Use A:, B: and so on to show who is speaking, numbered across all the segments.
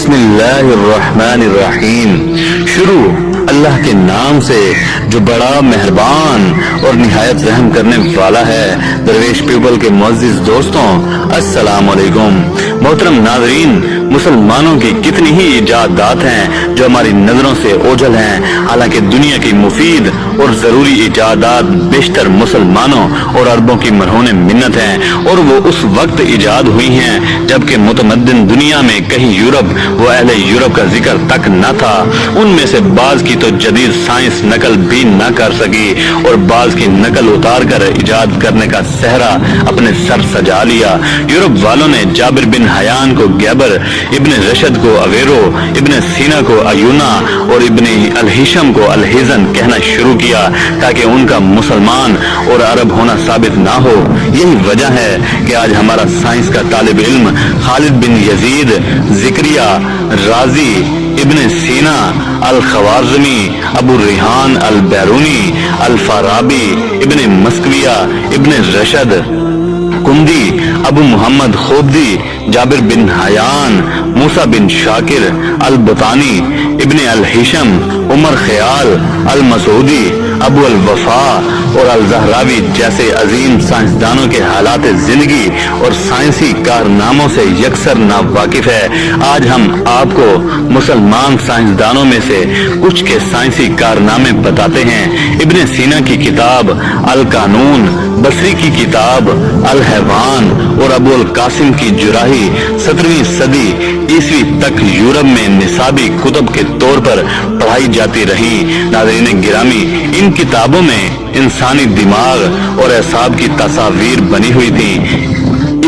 A: بسم اللہ الرحمن الرحیم۔ شروع اللہ کے نام سے جو بڑا مہربان اور نہایت رحم کرنے والا ہے۔ درویش پیپل کے معزز دوستوں، السلام علیکم۔ محترم ناظرین، مسلمانوں کی کتنی ہی ایجادات ہیں جو ہماری نظروں سے اوجھل ہیں، حالانکہ دنیا کی مفید اور ضروری ایجادات بیشتر مسلمانوں اور عربوں کی مرہون منت ہیں، اور وہ اس وقت ایجاد ہوئی ہیں جبکہ متمدن دنیا میں کہیں یورپ و اہل یورپ کا ذکر تک نہ تھا۔ ان میں سے بعض کی تو جدید سائنس نقل بھی نہ کر سکی، اور بعض کی نقل اتار کر ایجاد کرنے کا صحرا اپنے سر سجا لیا۔ یورپ والوں نے جابر بن حیان کو گیبر، ابن رشد کو اویرو، ابن سینا کو ایونا اور ابن الہیشم کو الہیزن کہنا شروع کیا تاکہ ان کا مسلمان اور عرب ہونا ثابت نہ ہو۔ یہی وجہ ہے کہ آج ہمارا سائنس کا طالب علم خالد بن یزید، زکریا، رازی، ابن سینا، الخوارزمی، ابو ریحان البیرونی، الفارابی، ابن مسکویہ، ابن رشد، کندی، ابو محمد خوبدی، جابر بن حیان، موسیٰ بن شاکر، البطانی، ابن الہیشم، عمر خیال، المسعودی، ابو الوفا اور الزہراوی جیسے عظیم سائنسدانوں کے حالات زندگی اور سائنسی کارناموں سے یکسر ناواقف ہے۔ آج ہم آپ کو مسلمان سائنسدانوں میں سے کچھ کے سائنسی کارنامے بتاتے ہیں۔ ابن سینا کی کتاب القانون، بصری کی کتاب الحیوان اور ابو القاسم کی جراحی 17ویں صدی عیسوی تک یورپ میں نصابی کتب کے طور پر پڑھائی جاتی رہی۔ ناظرین گرامی، ان کتابوں میں انسانی دماغ اور اعصاب کی تصاویر بنی ہوئی تھی۔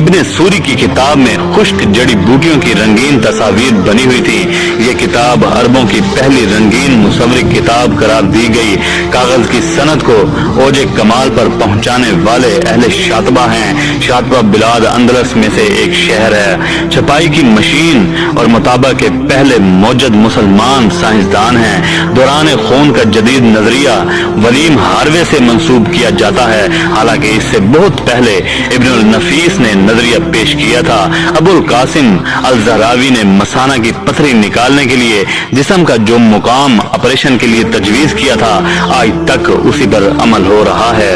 A: ابن سوری کی کتاب میں خشک جڑی بوٹیوں کی رنگین تصاویر بنی ہوئی تھی۔ یہ کتاب عربوں کی پہلی رنگین مصور کتاب قرار دی گئی۔ کاغذ کی صنعت کو اوج کمال پر پہنچانے والے اہل شاطبہ ہیں۔ شاطبہ بلاد اندلس میں سے ایک شہر ہے۔ چھپائی کی مشین اور مطابع کے پہلے موجد مسلمان سائنسدان ہیں۔ دوران خون کا جدید نظریہ ولیم ہاروے سے منسوب کیا جاتا ہے، حالانکہ اس سے بہت پہلے ابن النفیس نے نظریہ پیش کیا تھا۔ ابو القاسم الزہراوی نے مثانہ کی پتھری نکالنے کے لیے جسم کا جو مقام آپریشن کے لیے تجویز کیا تھا، آج تک اسی پر عمل ہو رہا ہے۔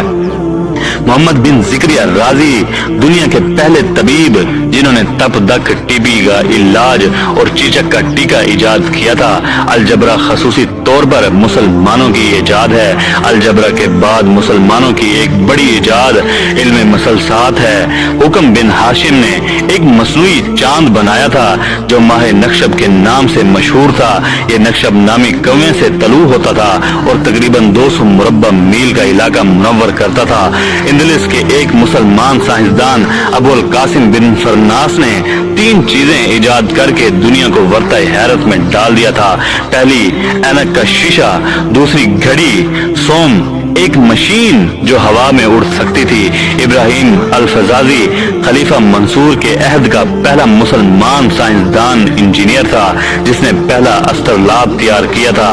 A: محمد بن زکریہ رازی دنیا کے پہلے طبیب جنہوں نے تپ دق، ٹی بی کا علاج اور چیچک کا ٹیکہ ایجاد کیا تھا۔ الجبرا خصوصی طور پر مسلمانوں کی ایجاد ہے۔ الجبرا کے بعد مسلمانوں کی ایک بڑی ایجاد علم مسلسات ہے۔ حکم بن ہاشم نے ایک مصنوعی چاند بنایا تھا جو ماہ نکشب کے نام سے مشہور تھا۔ یہ نکشب نامی کنویں سے طلوع ہوتا تھا اور تقریباً 200 مربع میل کا علاقہ منور کرتا تھا۔ اندلس کے ایک مسلمان سائنسدان ابو القاسم بن فرناس نے 3 چیزیں ایجاد کر کے دنیا کو ورطہ حیرت میں ڈال دیا تھا۔ پہلی اینک کا شیشہ، دوسری گھڑی، سوم ایک مشین جو ہوا میں اڑ سکتی تھی۔ ابراہیم الفزازی خلیفہ منصور کے عہد کا پہلا مسلمان سائنسدان انجینئر تھا جس نے پہلا اسٹرلاب تیار کیا تھا۔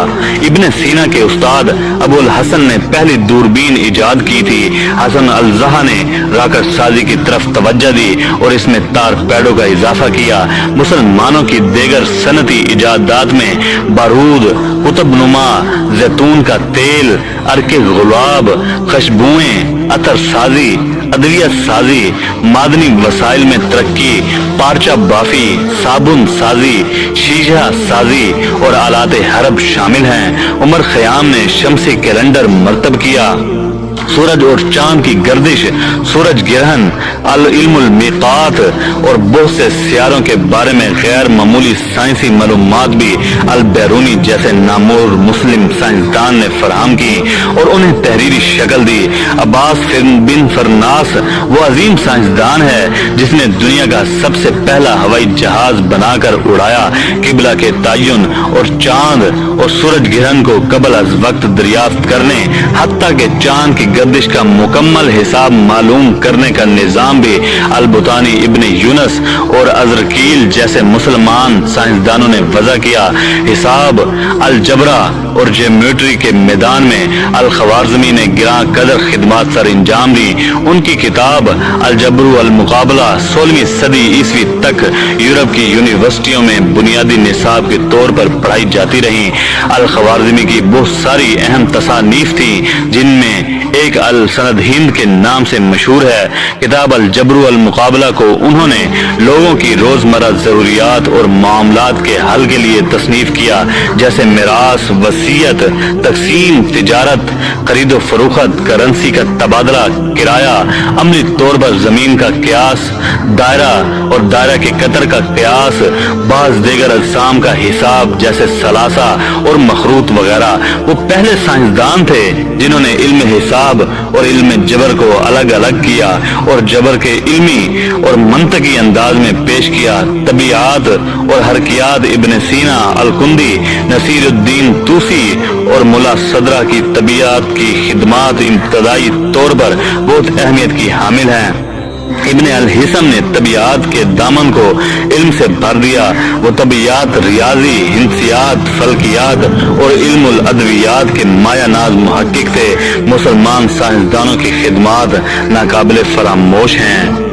A: ابن سینا کے استاد ابو الحسن نے پہلی دوربین ایجاد کی تھی۔ حسن الزہا نے راکٹ سازی کی طرف توجہ دی اور اس میں تار پیڈوں کا اضافہ کیا۔ مسلمانوں کی دیگر صنعتی ایجادات میں بارود، قطب نما، زیتون کا تیل، عرق گلاب، خوشبوئیں، عطر سازی، ادویہ سازی، معدنی وسائل میں ترقی، پارچہ بافی، صابن سازی، شیشہ سازی اور آلات حرب شامل ہیں۔ عمر خیام نے شمسی کیلنڈر مرتب کیا۔ سورج اور چاند کی گردش، سورج گرہن، العلم المیقات اور بہت سے سیاروں کے بارے میں غیر معمولی سائنسی معلومات بھی البیرونی جیسے نامور مسلم سائنسدان نے فراہم کی اور انہیں تحریری شکل دی۔ عباس بن فرناس وہ عظیم سائنسدان ہے جس نے دنیا کا سب سے پہلا ہوائی جہاز بنا کر اڑایا۔ قبلہ کے تعین اور چاند اور سورج گرہن کو قبل از وقت دریافت کرنے، حتیٰ کہ چاند کی گردش کا مکمل حساب معلوم کرنے کا نظام بھی البطانی، ابن یونس اور ازرکیل جیسے مسلمان سائنسدانوں نے وضع کیا۔ حساب، الجبرا اور جیومیٹری کے میدان میں الخوارزمی نے گراں قدر خدمات سر انجام دی۔ ان کی کتاب الجبر المقابلہ 16ویں صدی عیسوی تک یورپ کی یونیورسٹیوں میں بنیادی نصاب کے طور پر پڑھائی جاتی رہی۔ الخوارزمی کی بہت ساری اہم تصانیف تھیں، جن میں ایک السند ہند کے نام سے مشہور ہے۔ کتاب الجبر المقابلہ کو انہوں نے لوگوں کی روزمرہ ضروریات اور معاملات کے حل کے لیے تصنیف کیا، جیسے میراث، وصیت، تقسیم، تجارت، خرید و فروخت، کرنسی کا تبادلہ، کرایہ، عملی طور پر زمین کا قیاس، دائرہ اور دائرہ کے قطر کا قیاس، بعض دیگر اجسام کا حساب جیسے ثلاثہ اور مخروط وغیرہ۔ وہ پہلے سائنسدان تھے جنہوں نے علم حساب اور علم جبر کو الگ الگ کیا اور جبر کے علمی اور منطقی انداز میں پیش کیا۔ طبیعات اور حرکیات ابن سینا، الکندی، نصیر الدین توسی اور ملا صدرہ کی طبیعت کی خدمات ابتدائی طور پر بہت اہمیت کی حامل ہیں۔ ابن الحسم نے طبیعات کے دامن کو علم سے بھر دیا۔ وہ طبیعت، ریاضی، ہندسیات، فلکیات اور علم الادویات کے مایہ ناز محقق تھے۔ مسلمان سائنسدانوں کی خدمات ناقابل فراموش ہیں۔